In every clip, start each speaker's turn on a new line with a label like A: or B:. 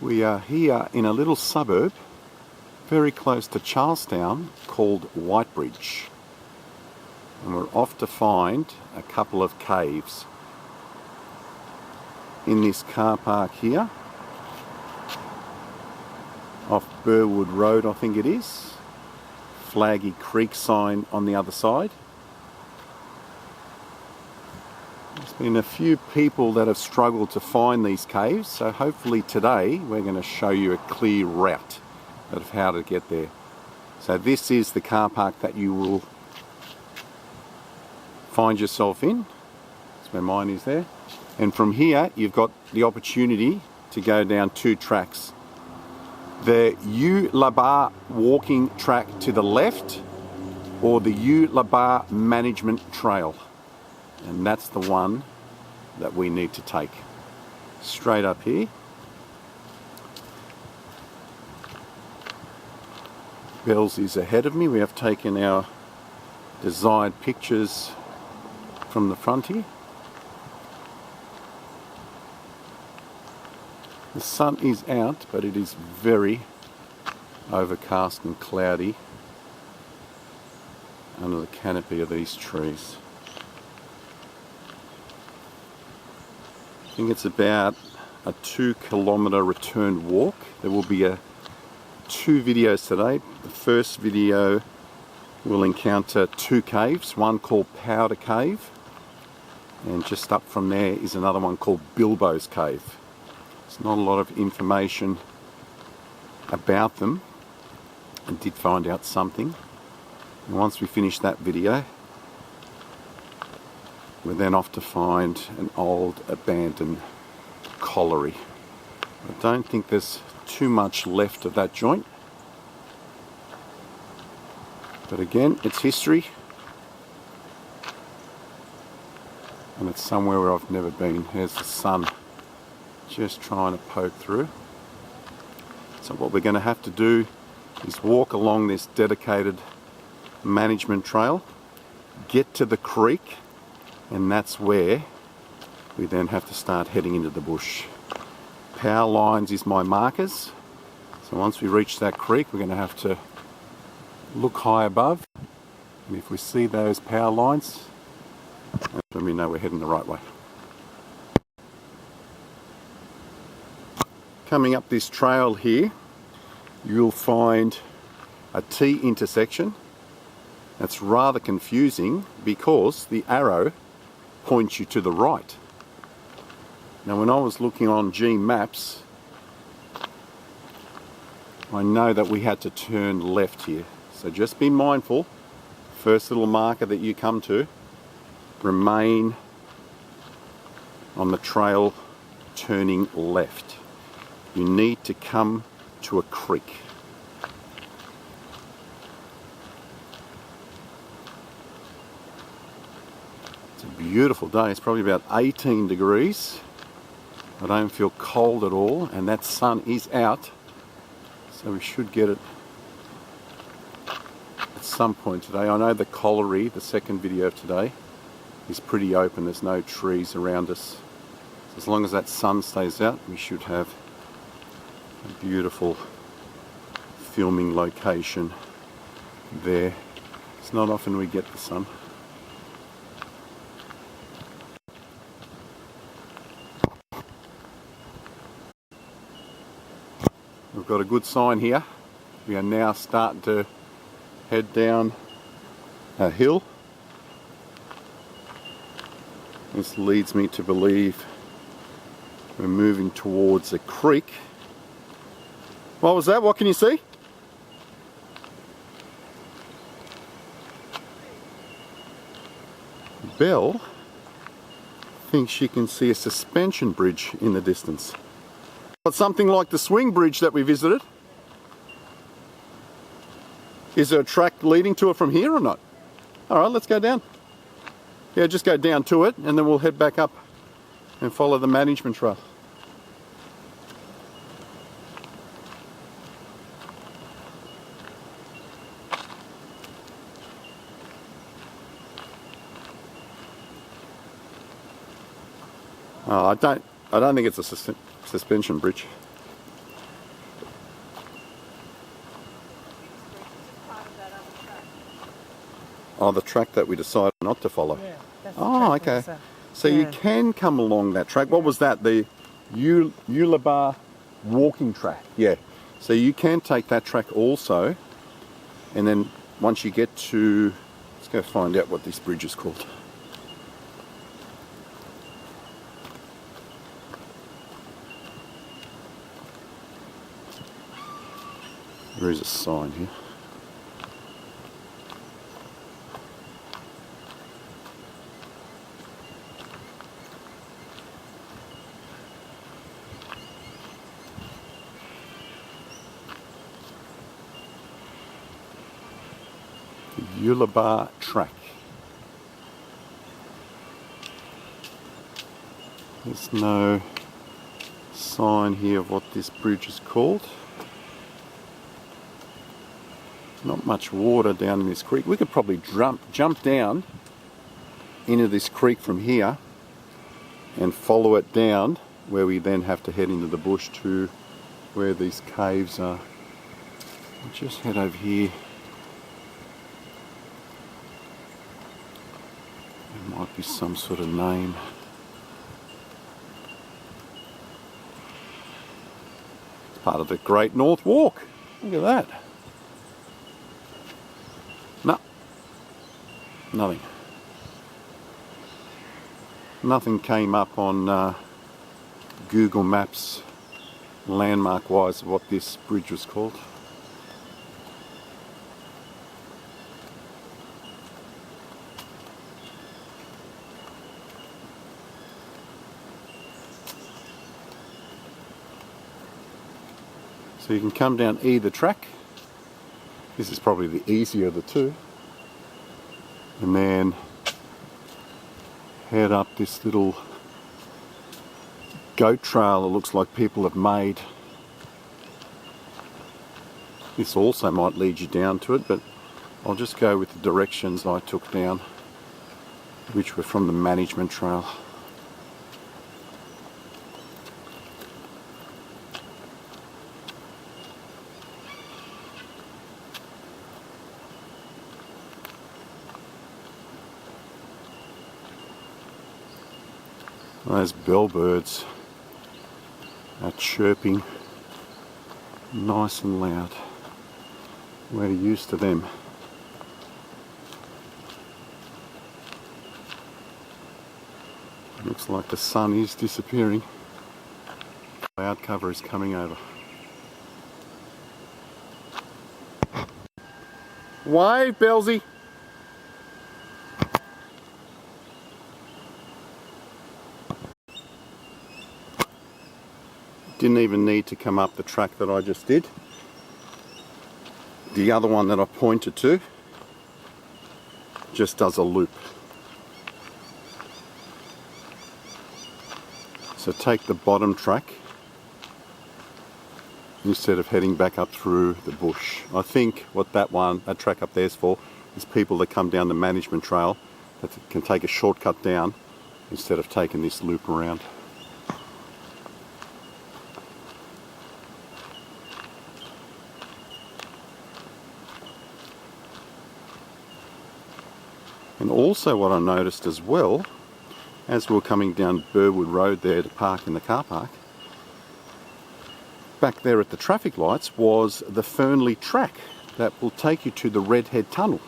A: We are here in a little suburb very close to Charlestown called Whitebridge, and we're off to find a couple of caves in this car park here off Burwood Road, I think it is. Flaggy Creek sign on the other side. There's been a few people that have struggled to find these caves, so hopefully today we're going to show you a clear route of how to get there. So this is the car park that you will find yourself in. That's where mine is there. And from here you've got the opportunity to go down two tracks. The U-La-Bar walking track to the left, or the U-La-Bar management trail. And that's the one that we need to take. Straight up here. Bells is ahead of me. We have taken our desired pictures from the front here. The sun is out, but it is very overcast and cloudy under the canopy of these trees. I think it's about a 2-kilometre return walk. There will be two videos today. The first video will encounter two caves, one called Powder Cave, and just up from there is another one called Bilbo's Cave. There's not a lot of information about them. I did find out something, and once we finish that video we're then off to find an old abandoned colliery. I don't think there's too much left of that joint, but again, it's history and it's somewhere where I've never been. There's the sun just trying to poke through. So what we're going to have to do is walk along this dedicated management trail, get to the creek, and that's where we then have to start heading into the bush. Power lines is my markers, so once we reach that creek we're going to have to look high above, and if we see those power lines, then we know we're heading the right way. Coming up this trail here you'll find a T intersection. That's rather confusing because the arrow points you to the right. Now when I was looking on G Maps, I know that we had to turn left here. So just be mindful, first little marker that you come to, remain on the trail turning left. You need to come to a creek. It's a beautiful day. It's probably about 18 degrees. I don't feel cold at all, and that sun is out, so we should get it at some point today. I know the colliery, the second video of today, is pretty open. There's no trees around us. So as long as that sun stays out, we should have a beautiful filming location there. It's not often we get the sun. We've got a good sign here. We are now starting to head down a hill. This leads me to believe we're moving towards a creek. What was that? What can you see? Belle thinks she can see a suspension bridge in the distance. But something like the swing bridge that we visited. Is there a track leading to it from here or not? Alright, let's go down. Yeah, just go down to it and then we'll head back up and follow the management trail. Oh, I don't think it's a suspension bridge. Oh, the track that we decided not to follow.
B: Yeah, that's the
A: Oh,
B: track
A: okay.
B: was,
A: So you can come along that track. What was that? The Ulabar walking track. Yeah. So you can take that track also. And then once you get to... Let's go find out what this bridge is called. There is a sign here. Ulabar track. There's no sign here of what this bridge is called. Not much water down in this creek. We could probably jump down into this creek from here and follow it down, where we then have to head into the bush to where these caves are. I'll just head over here. There might be some sort of name. It's part of the Great North Walk. Look at that. No. Nothing. Nothing came up on Google Maps landmark wise of what this bridge was called. So you can come down either track. This is probably the easier of the two. And then head up this little goat trail that looks like people have made. This also might lead you down to it, but I'll just go with the directions I took down, which were from the management trail. Those bellbirds are chirping nice and loud. We're used to them. Looks like the sun is disappearing. Cloud cover is coming over. Wave, Belsy! Didn't even need to come up the track that I just did. The other one that I pointed to just does a loop. So take the bottom track instead of heading back up through the bush. I think what that track up there is for is people that come down the management trail that can take a shortcut down instead of taking this loop around. And also what I noticed as well, as we were coming down Burwood Road there to park in the car park, back there at the traffic lights was the Fernley track that will take you to the Redhead Tunnel.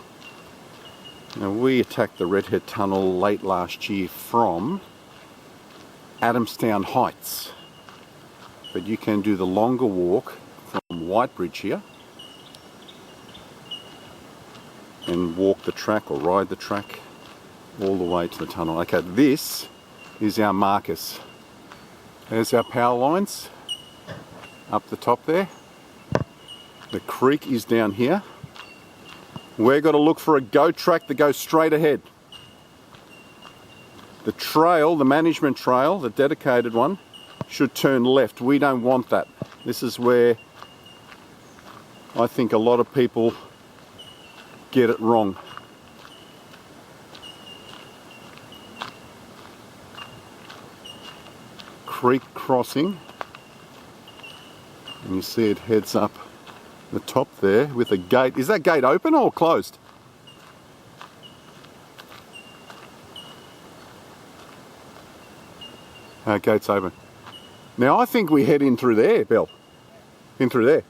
A: Now we attacked the Redhead Tunnel late last year from Adamstown Heights, but you can do the longer walk from Whitebridge here and walk the track or ride the track all the way to the tunnel. Okay, this is our markers. There's our power lines up the top there. The creek is down here. We're going to look for a goat track that goes straight ahead. The trail, the management trail, the dedicated one, should turn left. We don't want that. This is where I think a lot of people get it wrong. Creek crossing, and you see it heads up the top there with a gate. Is that gate open or closed? Gate's open. Now I think we head in through there, Bill. In through there.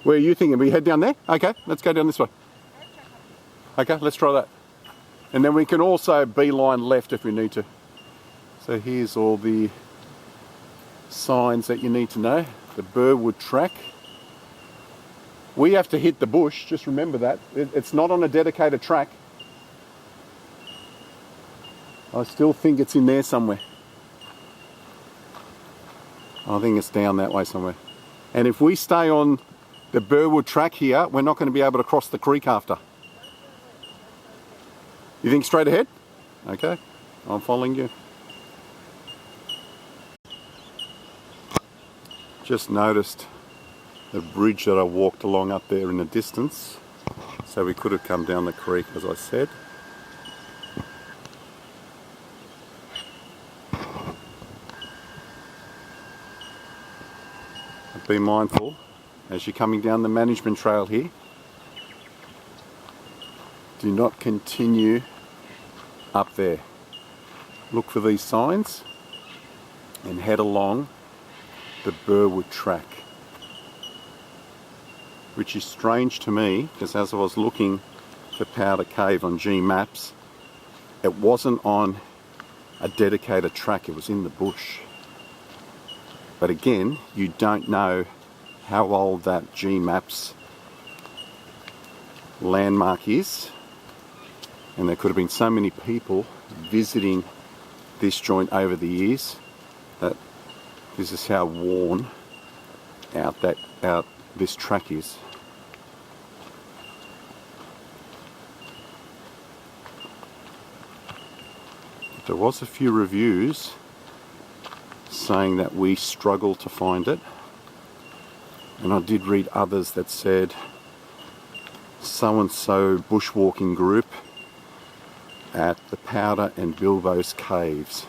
A: Where are you thinking? We head down there? Okay, let's go down this way. Okay, let's try that. And then we can also beeline left if we need to. So here's all the signs that you need to know. The Burwood track. We have to hit the bush, just remember that. It's not on a dedicated track. I still think it's in there somewhere. I think it's down that way somewhere. And if we stay on the Burwood track here, we're not going to be able to cross the creek after. You think straight ahead? Okay, I'm following you. Just noticed the bridge that I walked along up there in the distance. So we could have come down the creek, as I said. Be mindful as you're coming down the management trail here. Do not continue up there. Look for these signs and head along the Burwood track. Which is strange to me, because as I was looking for Powder Cave on G Maps, it wasn't on a dedicated track, it was in the bush. But again, you don't know how old that G Maps landmark is. And there could have been so many people visiting this joint over the years that this is how worn out this track is. There was a few reviews saying that we struggle to find it, and I did read others that said so and so bushwalking group at the Powder and Bilbo's caves.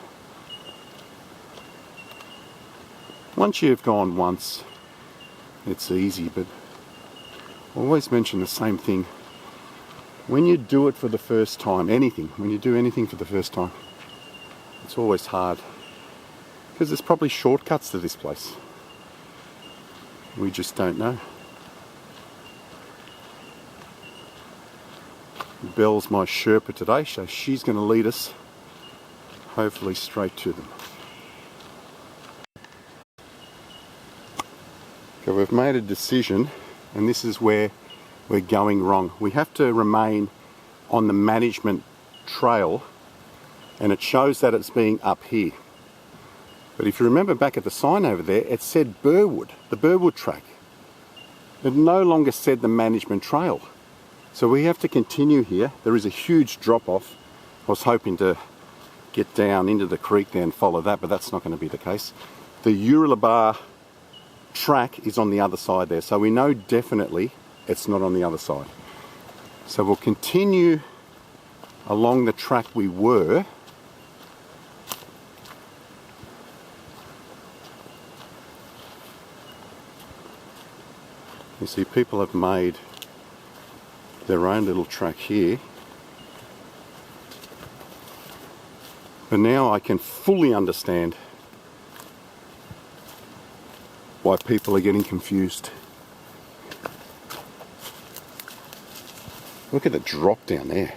A: Once you've gone once, it's easy, but I always mention the same thing. When you do it for the first time, when you do anything for the first time, it's always hard. Because there's probably shortcuts to this place. We just don't know. Belle's my Sherpa today, so she's going to lead us, hopefully straight to them. Okay, we've made a decision, and this is where we're going wrong. We have to remain on the management trail, and it shows that it's being up here. But if you remember back at the sign over there, it said Burwood, the Burwood track. It no longer said the management trail. So we have to continue here. There is a huge drop off. I was hoping to get down into the creek there and follow that, but that's not going to be the case. The Urulabar track is on the other side there, so we know definitely it's not on the other side. So we'll continue along the track we were. You see, people have made their own little track here. But now I can fully understand why people are getting confused. Look at the drop down there.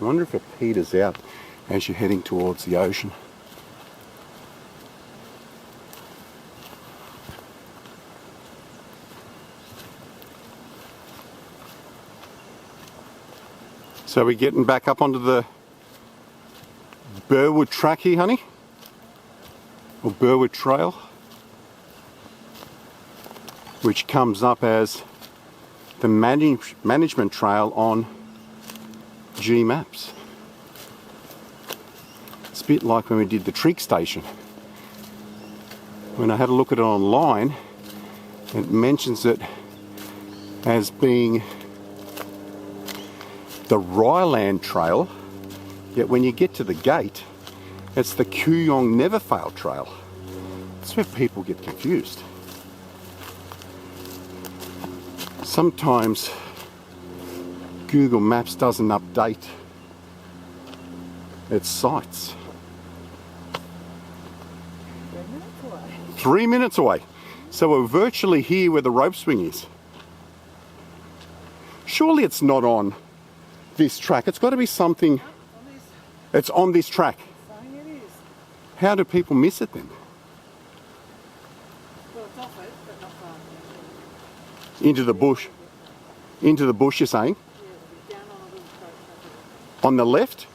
A: I wonder if it peters out as you're heading towards the ocean. So we're getting back up onto the Burwood track here, honey? Or Burwood Trail, which comes up as the management trail on G Maps. It's a bit like when we did the Trig Station. When I had a look at it online, it mentions it as being the Ryland Trail, yet when you get to the gate, it's the Kooyong Never Fail Trail. That's where people get confused. Sometimes Google Maps doesn't update It's sights.
B: 3 minutes away.
A: 3 minutes away. So we're virtually here where the rope swing is. Surely it's not on this track. It's got to be something. It's on this track.
B: Saying it is.
A: How do people miss it then?
B: Well, it's off it, but not far.
A: Into the bush. Into the bush, you're saying?
B: Yeah, it'll be down on a little straight track.
A: On the left?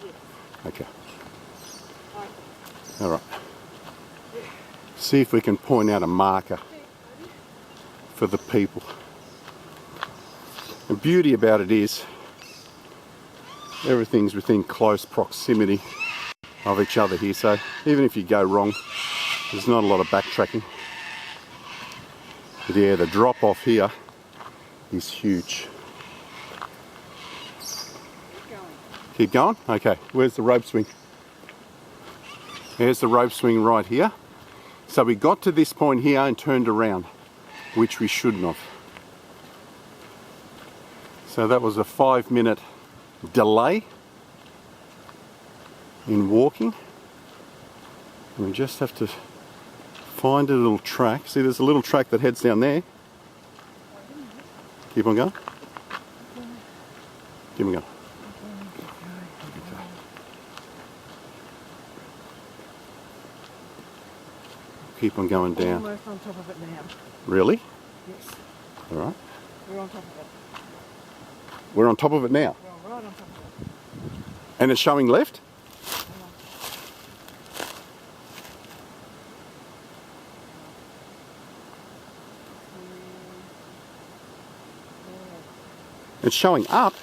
B: Yes.
A: Okay.
B: Right.
A: All right. See if we can point out a marker for the people. The beauty about it is everything's within close proximity of each other here, so even if you go wrong, there's not a lot of backtracking. But yeah, the drop off here is huge.
B: Keep going.
A: Keep going? Okay, where's the rope swing? There's the rope swing right here. So we got to this point here and turned around, which we shouldn't have. So that was a 5-minute delay in walking. And we just have to find a little track. See, there's a little track that heads down there. Keep on going. Keep on going. Keep on going down.
B: Almost on top of it now.
A: Really?
B: Yes.
A: All right.
B: We're on top of it.
A: We're on top of it now.
B: We're right on top of it.
A: And it's showing left?
B: Hang on.
A: It's showing up?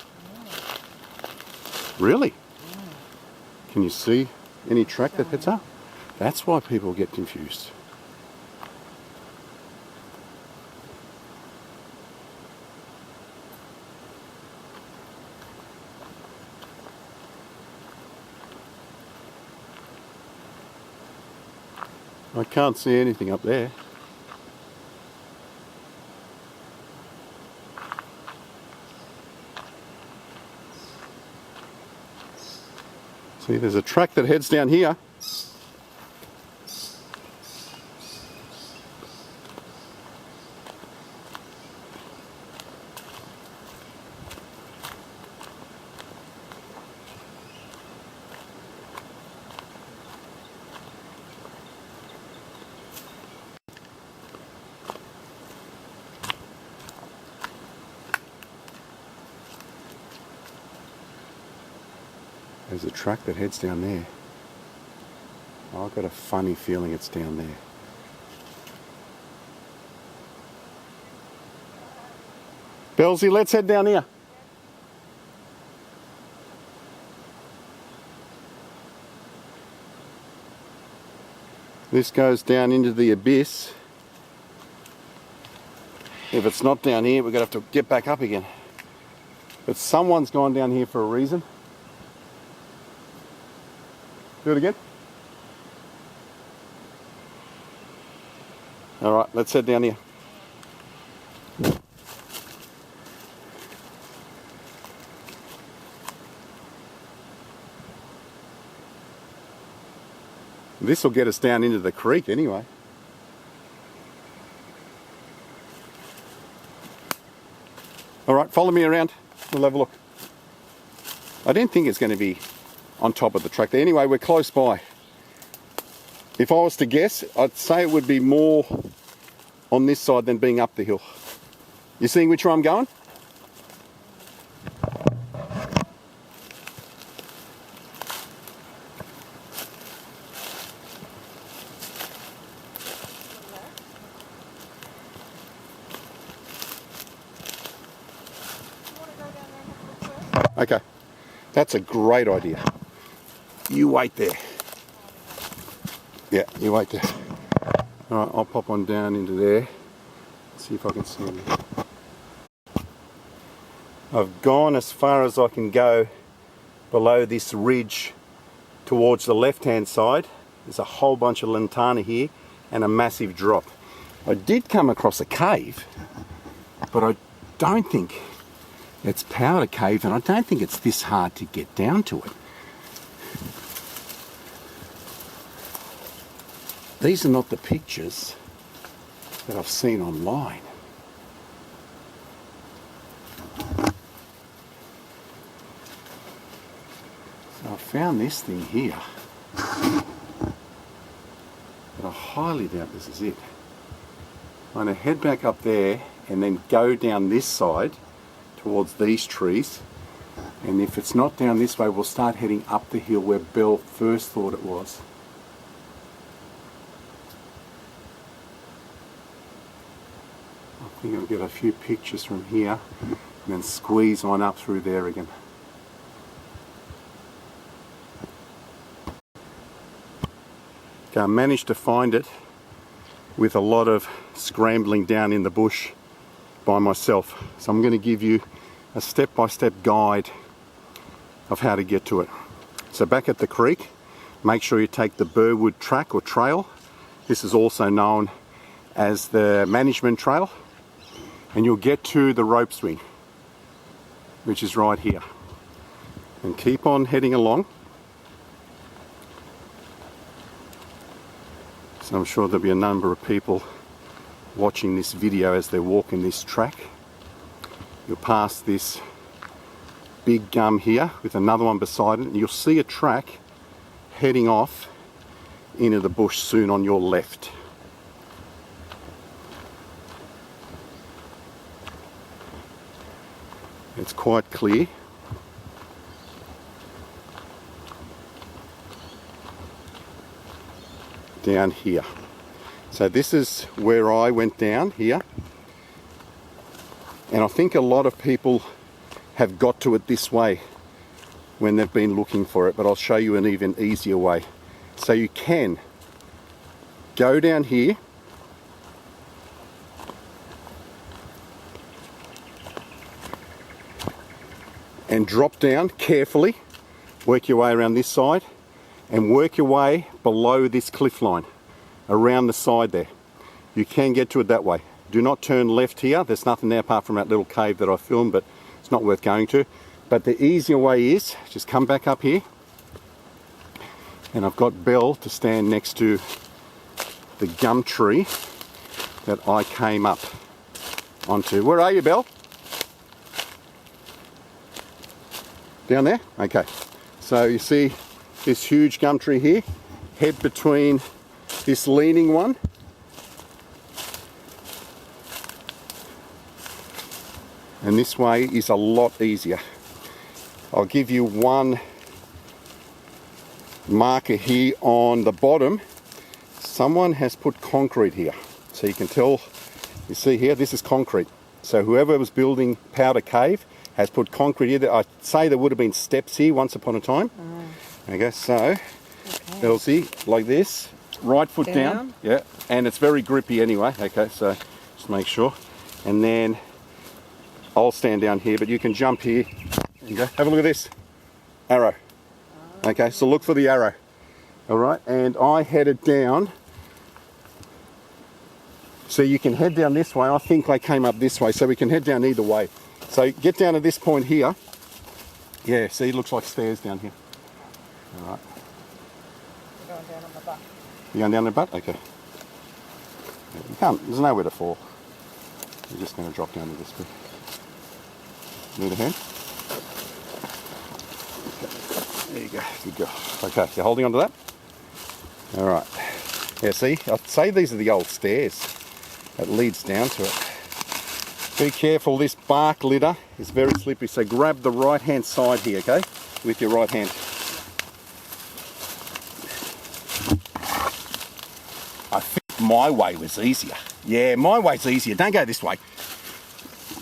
A: Really? Can you see any track that heads up? That's why people get confused. I can't see anything up there. See, there's a track that heads down here. There's a track that heads down there. I've got a funny feeling it's down there. Belzy, let's head down here. This goes down into the abyss. If it's not down here, we're going to have to get back up again. But someone's gone down here for a reason. Do it again. All right, let's head down here. This will get us down into the creek anyway. All right, follow me around. We'll have a look. I didn't think it's going to be on top of the track there. Anyway, we're close by. If I was to guess, I'd say it would be more on this side than being up the hill. You seeing which way I'm going? Okay, that's a great idea. You wait there. Yeah, you wait there. All right, I'll pop on down into there. See if I can see anything. I've gone as far as I can go below this ridge towards the left-hand side. There's a whole bunch of lantana here and a massive drop. I did come across a cave, but I don't think it's powder cave, and I don't think it's this hard to get down to it. these are not the pictures that I've seen online. So I found this thing here, but I highly doubt this is it. I'm going to head back up there and then go down this side towards these trees, and if it's not down this way, we'll start heading up the hill where Bill first thought it was. I think I'll get a few pictures from here and then squeeze on up through there again. Okay, I managed to find it with a lot of scrambling down in the bush by myself. So I'm going to give you a step-by-step guide of how to get to it. So back at the creek, make sure you take the Burwood track or trail. This is also known as the management trail. And you'll get to the rope swing, which is right here. And keep on heading along. So I'm sure there'll be a number of people watching this video as they're walking this track. You'll pass this big gum here with another one beside it, and you'll see a track heading off into the bush soon on your left. It's quite clear. Down here. So this is where I went down here. And I think a lot of people have got to it this way when they've been looking for it, but I'll show you an even easier way. So you can go down here, and drop down carefully, work your way around this side, and work your way below this cliff line, around the side there. You can get to it that way. Do not turn left here. There's nothing there apart from that little cave that I filmed, but it's not worth going to. But the easier way is, just come back up here, and I've got Belle to stand next to the gum tree that I came up onto. Where are you, Belle? Down there? Okay. So you see this huge gum tree here. Head between this leaning one and this way is a lot easier. I'll give you one marker here on the bottom. Someone has put concrete here, so you can tell. You see here, this is concrete. So whoever was building Powder Cave has put concrete here. I'd say there would have been steps here once upon a time. Okay, so Elsie, like this, right foot down. Yeah, and it's very grippy anyway. Okay, so just make sure. And then I'll stand down here, but you can jump here. And go. Have a look at this arrow. Okay, so look for the arrow. All right, and I headed down. So you can head down this way. I think I came up this way, so we can head down either way. So get down to this point here. Yeah, see, it looks like stairs down here. All right.
B: You're going down on the butt.
A: You going down the butt? Okay. You can't, there's nowhere to fall. You're just going to drop down to this bit. Need a hand? Okay. There you go. Good girl. Okay, you're holding on to that? All right. Yeah, see, I'd say these are the old stairs that leads down to it. Be careful, this bark litter is very slippery, so grab the right hand side here, okay, with your right hand. I think my way was easier. Yeah, my way's easier. Don't go this way.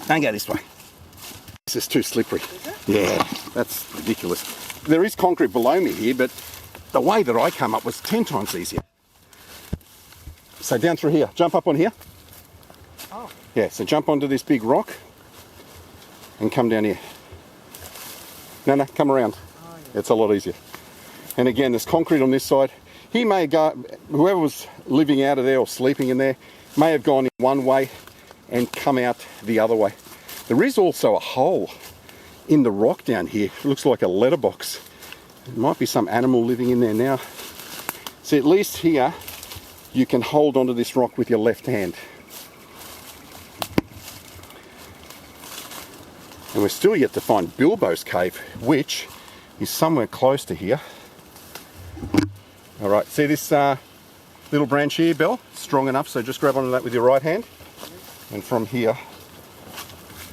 A: Don't go this way. This is too slippery.
B: Is it?
A: Yeah, that's ridiculous. There is concrete below me here, but the way that I come up was 10 times easier. So down through here, jump up on here.
B: Oh.
A: Yeah, so jump onto this big rock and come down here. No, come around.
B: Oh, yeah.
A: It's a lot easier. And again, there's concrete on this side. He may go, whoever was living out of there or sleeping in there, may have gone in one way and come out the other way. There is also a hole in the rock down here. It looks like a letterbox. There might be some animal living in there now. See, at least here, you can hold onto this rock with your left hand. And we're still yet to find Bilbo's cave, which is somewhere close to here. All right, see this little branch here, Belle? Strong enough, so just grab onto that with your right hand. And from here,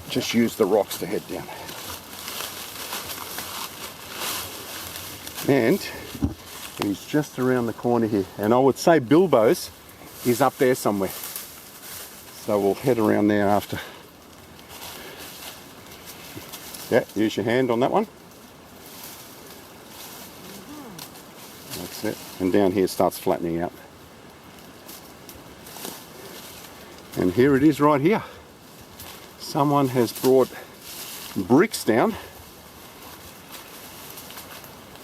A: just use the rocks to head down. And he's just around the corner here. And I would say Bilbo's is up there somewhere. So we'll head around there after. Yeah, use your hand on that one. That's it. And down here starts flattening out. And here it is right here. Someone has brought bricks down.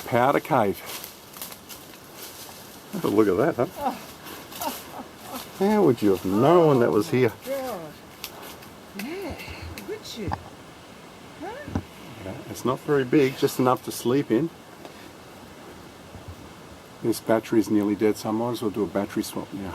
A: Powder cave. Have a look at that, huh? How would you have known that was here?
B: God. Yeah, would you? Huh?
A: Yeah, it's not very big, just enough to sleep in. This battery's nearly dead, so I might as well do a battery swap now.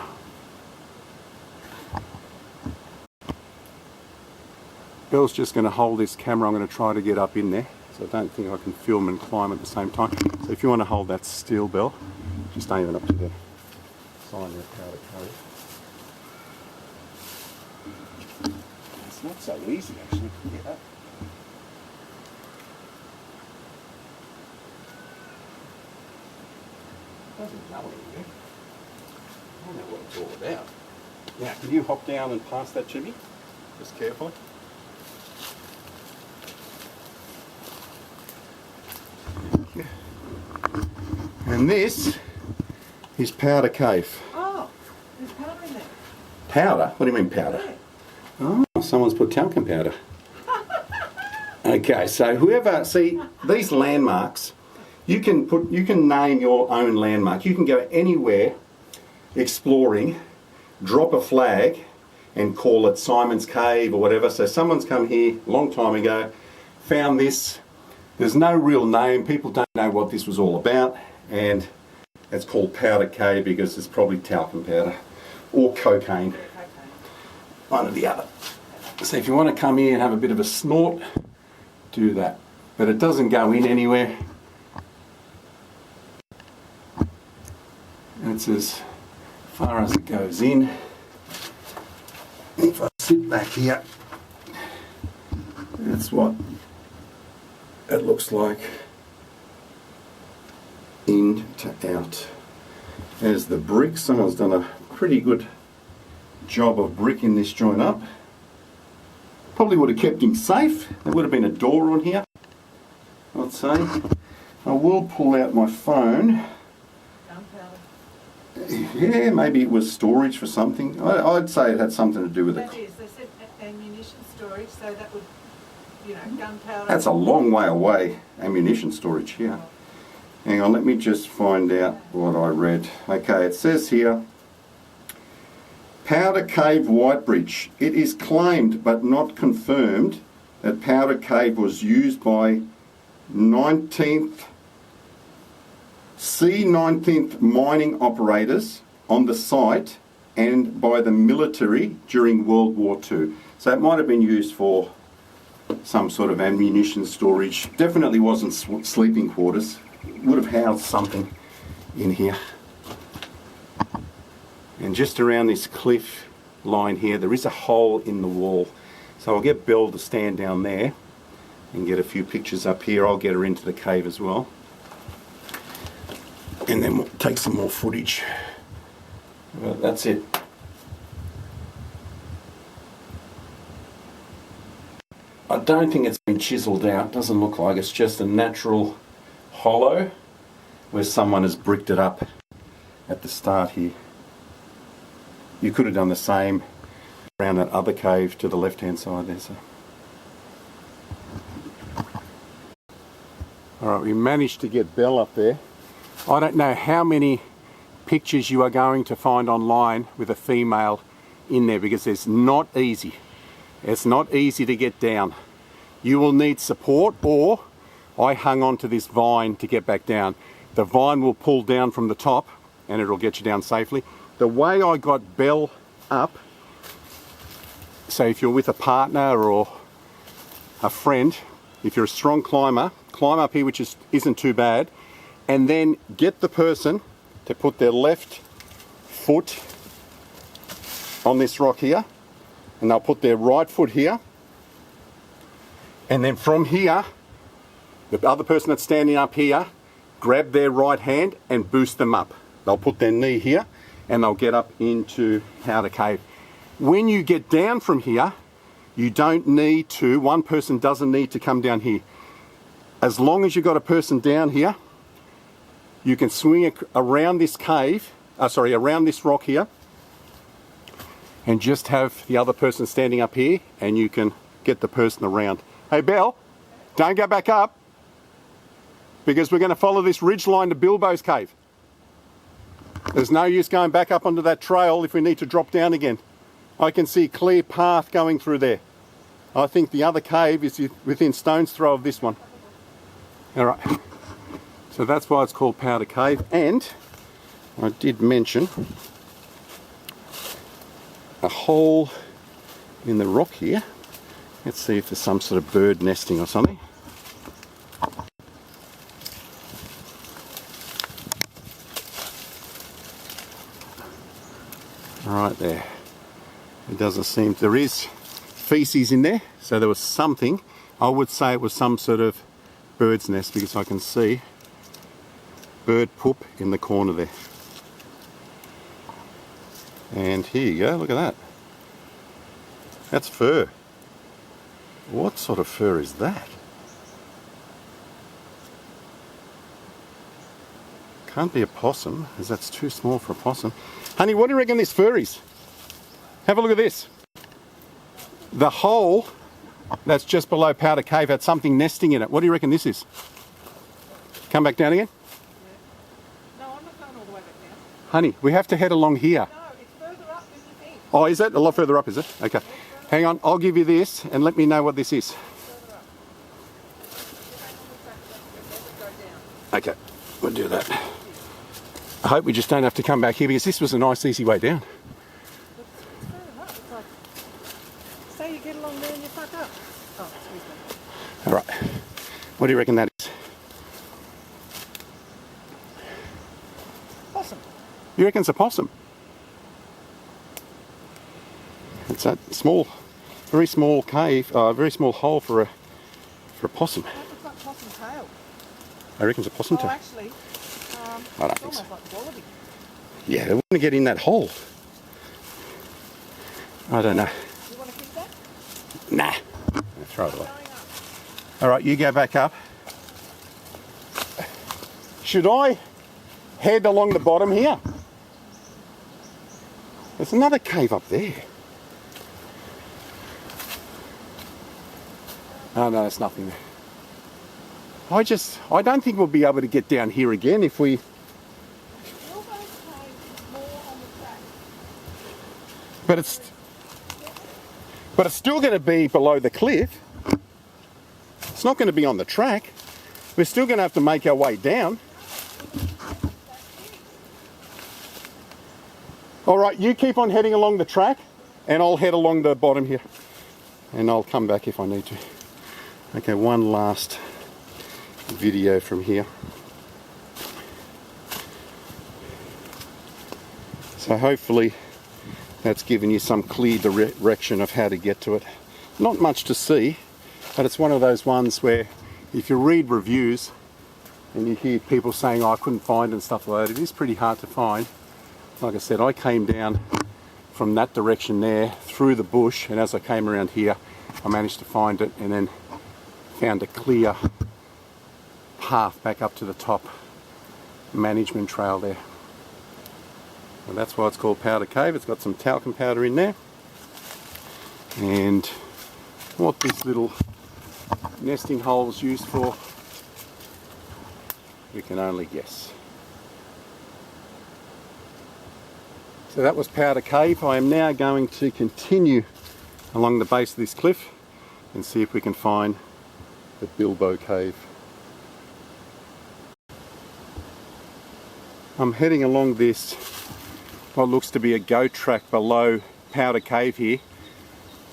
A: Belle's just going to hold this camera. I'm going to try to get up in there. So I don't think I can film and climb at the same time. So if you want to hold that still, Belle, just aim it up to the sign of the powder cave. It's not so easy actually to get up. Doesn't go anywhere. I don't know what it's all about. Now, can you hop down and pass that to me? Just carefully. And this is Powder Cave.
B: Oh, there's powder in there.
A: Powder? What do you mean powder? Oh, someone's put talcum powder. Okay, so whoever, see, these landmarks, you can name your own landmark. You can go anywhere exploring, drop a flag and call it Simon's Cave or whatever. So someone's come here a long time ago, found this. There's no real name. People don't know what this was all about. And it's called Powder Cave because it's probably talcum powder or cocaine. One or the other. So if you want to come here and have a bit of a snort, do that. But it doesn't go in anywhere. It's as far as it goes in. If I sit back here, that's what it looks like. In to out. There's the brick. Someone's done a pretty good job of bricking this joint up. Probably would have kept him safe. There would have been a door on here, I'd say. I will pull out my phone. Yeah, maybe it was storage for something. I'd say it had something to do with it.
B: That is, they said ammunition storage, so that would, you know, gunpowder.
A: That's a long way away, ammunition storage here. Hang on, let me just find out what I read. Okay, it says here, Powder Cave, Whitebridge. It is claimed but not confirmed that Powder Cave was used by C-19th mining operators on the site and by the military during World War II. So it might have been used for some sort of ammunition storage. Definitely wasn't sleeping quarters. Would have housed something in here. And just around this cliff line here, there is a hole in the wall. So I'll get Belle to stand down there and get a few pictures up here. I'll get her into the cave as well. And then we'll take some more footage. Well, that's it. I don't think it's been chiseled out. Doesn't look like it's just a natural hollow where someone has bricked it up at the start here. You could have done the same around that other cave to the left hand side there. So. Alright, we managed to get Belle up there. I don't know how many pictures you are going to find online with a female in there because it's not easy. It's not easy to get down. You will need support, or I hung on to this vine to get back down. The vine will pull down from the top and it'll get you down safely, the way I got Belle up, so if you're with a partner or a friend, if you're a strong climber, climb up here, which isn't too bad, and then get the person to put their left foot on this rock here, and they'll put their right foot here, and then from here, the other person that's standing up here, grab their right hand and boost them up. They'll put their knee here and they'll get up into Powder Cave. When you get down from here, you don't need to, one person doesn't need to come down here. As long as you've got a person down here, you can swing around this cave, around this rock here, and just have the other person standing up here, and you can get the person around. Hey Belle, don't go back up, because we're going to follow this ridge line to Bilbo's cave. There's no use going back up onto that trail if we need to drop down again. I can see a clear path going through there. I think the other cave is within stone's throw of this one. All right, so that's why it's called Powder Cave. And I did mention a hole in the rock here. Let's see if there's some sort of bird nesting or something. Right there. It doesn't seem, there is feces in there, so there was something. I would say it was some sort of bird's nest, because I can see bird poop in the corner there. And here you go, look at that. That's fur. What sort of fur is that? Can't be a possum, as that's too small for a possum. Honey, what do you reckon this fur is? Have a look at this. The hole that's just below Powder Cave had something nesting in it. What do you reckon this is? Come back down again?
B: No, I'm not going all the way back down.
A: Honey, we have to head along here.
B: No, it's further up than you think.
A: Oh, is it? A lot further up, is it? Okay. Hang on, I'll give you this and let me know what this is.
B: Further up. Go down.
A: Okay, we'll do that. I hope we just don't have to come back here, because this was a nice easy way down.
B: It's further up. It's like, say you get along there and you fuck up. Oh, excuse me.
A: All right, what do you reckon that is?
B: Possum.
A: You reckon it's a possum? It's a small, very small cave, very small hole for a possum.
B: That looks like possum tail.
A: I reckon it's a possum
B: Oh,
A: tail.
B: actually,
A: I don't
B: it's
A: think so.
B: almost like wallaby.
A: Yeah, they want to get in that hole. I don't know.
B: You want to keep that?
A: Nah, throw it away.
B: Going up.
A: All right, you go back up. Should I head along the bottom here? There's another cave up there. Oh no, there's nothing there. I don't think we'll be able to get down here again if we...
B: Bilbo's cave is more on the track.
A: But it's still going to be below the cliff. It's not going to be on the track. We're still going to have to make our way down. All right, you keep on heading along the track and I'll head along the bottom here. And I'll come back if I need to. Okay, one last video from here. So hopefully that's given you some clear direction of how to get to it. Not much to see, but it's one of those ones where if you read reviews and you hear people saying, oh, I couldn't find it and stuff like that, it is pretty hard to find. Like I said, I came down from that direction there through the bush, and as I came around here I managed to find it and then found a clear path back up to the top management trail there. And that's why it's called Powder Cave. It's got some talcum powder in there, and what this little nesting hole is used for, we can only guess. So that was Powder Cave. I am now going to continue along the base of this cliff and see if we can find the Bilbo Cave. I'm heading along this what looks to be a goat track below Powder Cave here,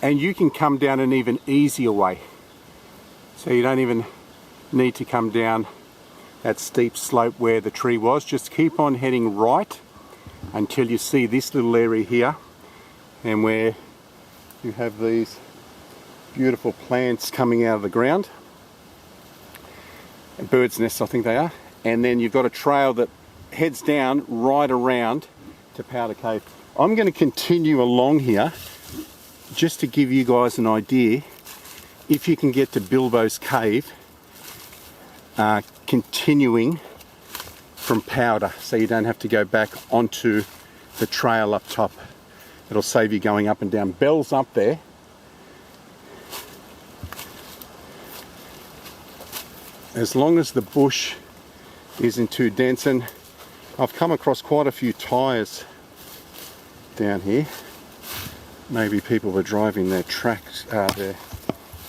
A: and you can come down an even easier way. So you don't even need to come down that steep slope where the tree was. Just keep on heading right until you see this little area here, and where you have these beautiful plants coming out of the ground. Birds' nests, I think they are. And then you've got a trail that heads down right around to Powder Cave. I'm going to continue along here just to give you guys an idea if you can get to Bilbo's cave, continuing from Powder, so you don't have to go back onto the trail up top. It'll save you going up and down. Bell's up there. As long as the bush isn't too dense, and I've come across quite a few tyres down here. Maybe people were driving their their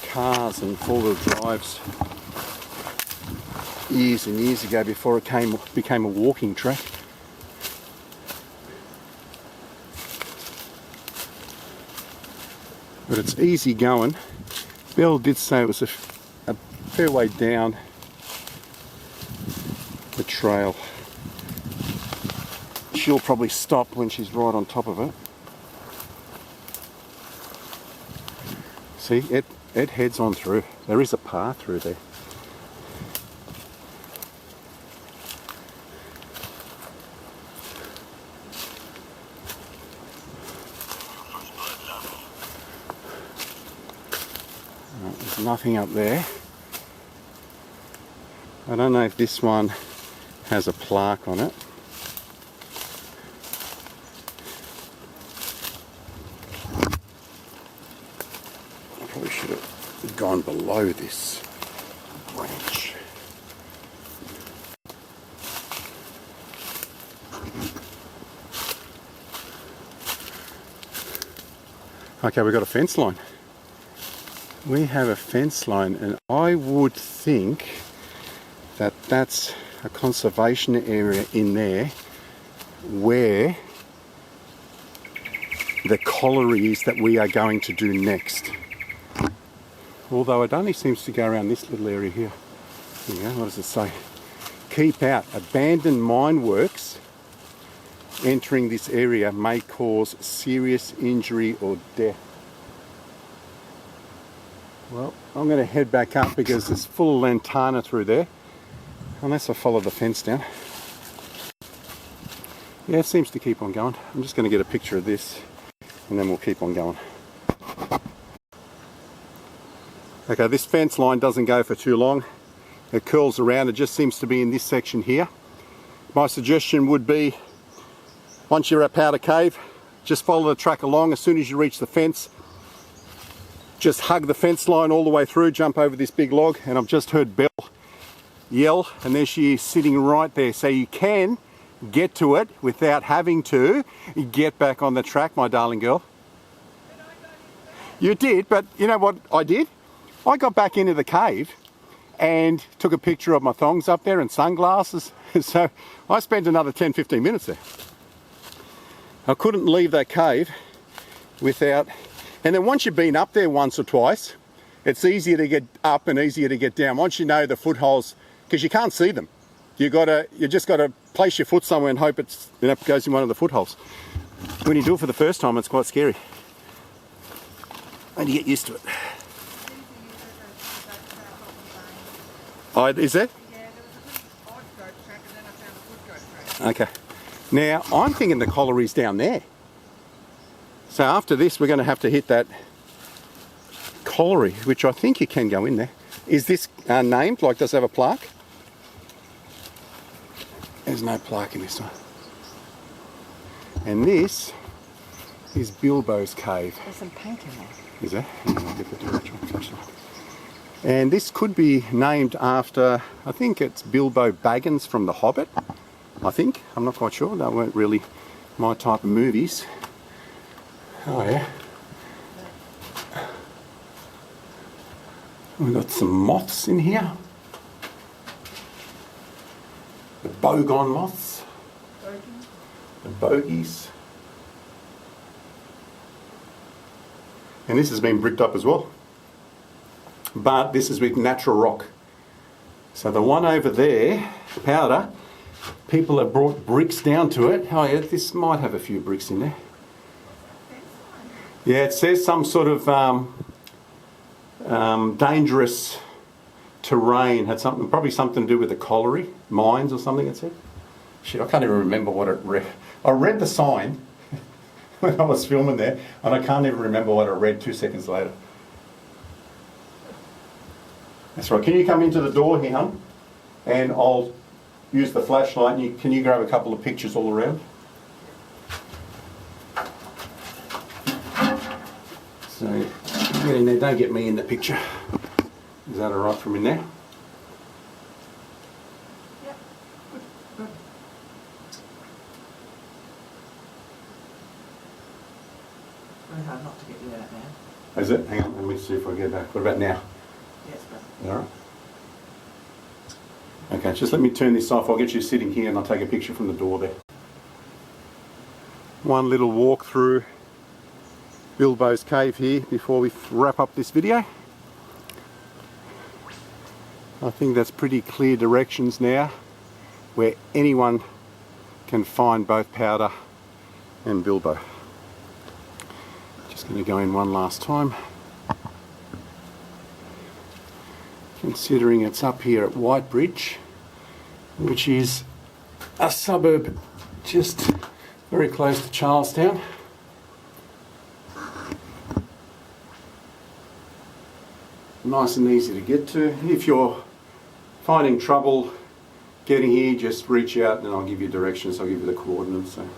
A: cars and four-wheel drives years and years ago before it became a walking track. But it's easy going. Bill did say it was a fair way down the trail. She'll probably stop when she's right on top of it. See, it heads on through. There is a path through there. There's nothing up there. I don't know if this one has a plaque on it. I probably should have gone below this branch. Okay, we've got a fence line. We have a fence line, and I would think that that's a conservation area in there where the colliery is that we are going to do next. Although it only seems to go around this little area here. There you go, what does it say? Keep out. Abandoned mine works entering this area may cause serious injury or death. Well, I'm going to head back up because it's full of lantana through there. Unless I follow the fence down. Yeah, it seems to keep on going. I'm just going to get a picture of this and then we'll keep on going. Okay, this fence line doesn't go for too long. It curls around. It just seems to be in this section here. My suggestion would be, once you're at Powder Cave, just follow the track along. As soon as you reach the fence, just hug the fence line all the way through, jump over this big log, and I've just heard Belle yell, and there she is sitting right there. So you can get to it without having to get back on the track, my darling girl. You did, but you know what I did? I got back into the cave and took a picture of my thongs up there and sunglasses. So I spent another 10-15 minutes there. I couldn't leave that cave without, and then once you've been up there once or twice, it's easier to get up and easier to get down. Once you know the footholds, because you can't see them. You just got to place your foot somewhere and hope it goes in one of the footholds. When you do it for the first time, it's quite scary. And you get used to it. Oh, is there?
B: Yeah, there was a odd goat track and then I found a good goat track.
A: Okay. Now, I'm thinking the colliery's down there. So after this, we're going to have to hit that colliery, which I think you can go in there. Is this named? Like, does it have a plaque? There's no plaque in this one. And this is Bilbo's cave.
B: There's some paint in there.
A: Is there? I'll get the flashlight. And this could be named after, I think it's Bilbo Baggins from The Hobbit. I think. I'm not quite sure. They weren't really my type of movies. Oh yeah. We've got some moths in here. The bogon moths. The bogies. And this has been bricked up as well. But this is with natural rock. So the one over there, powder, people have brought bricks down to it. Oh yeah, this might have a few bricks in there. Yeah, it says some sort of dangerous terrain. Had something, probably something to do with the colliery, mines or something, it said. Shit, I can't even remember what it read. I read the sign when I was filming there, and I can't even remember what I read 2 seconds later. That's right. Can you come into the door here, hon? And I'll use the flashlight. And can you grab a couple of pictures all around? So, get in there. Don't get me in the picture. Is that all right from in there?
B: Yep. Good. Very hard not to get you out now.
A: Is it? Hang on. Let me see if I get back. What about now?
B: Yes, but.
A: All right. Okay, just let me turn this off. I'll get you sitting here and I'll take a picture from the door there. One little walk through Bilbo's cave here before we wrap up this video. I think that's pretty clear directions now where anyone can find both Powder and Bilbo. Just going to go in one last time. Considering it's up here at Whitebridge, which is a suburb just very close to Charlestown. Nice and easy to get to. If you're finding trouble getting here, just reach out and I'll give you directions. I'll give you the coordinates. So.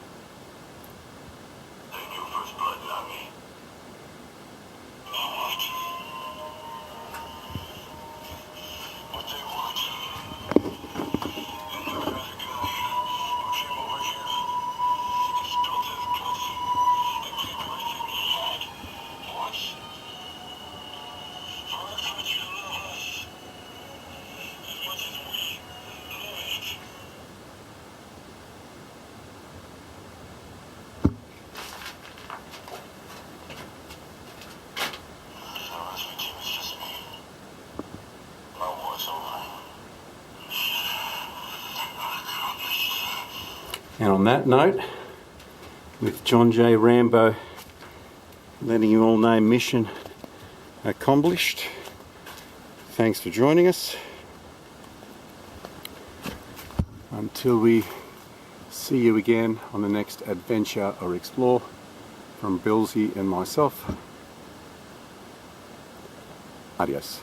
A: And on that note, with John J. Rambo letting you all know mission accomplished, thanks for joining us. Until we see you again on the next adventure or explore from Billsy and myself, adios.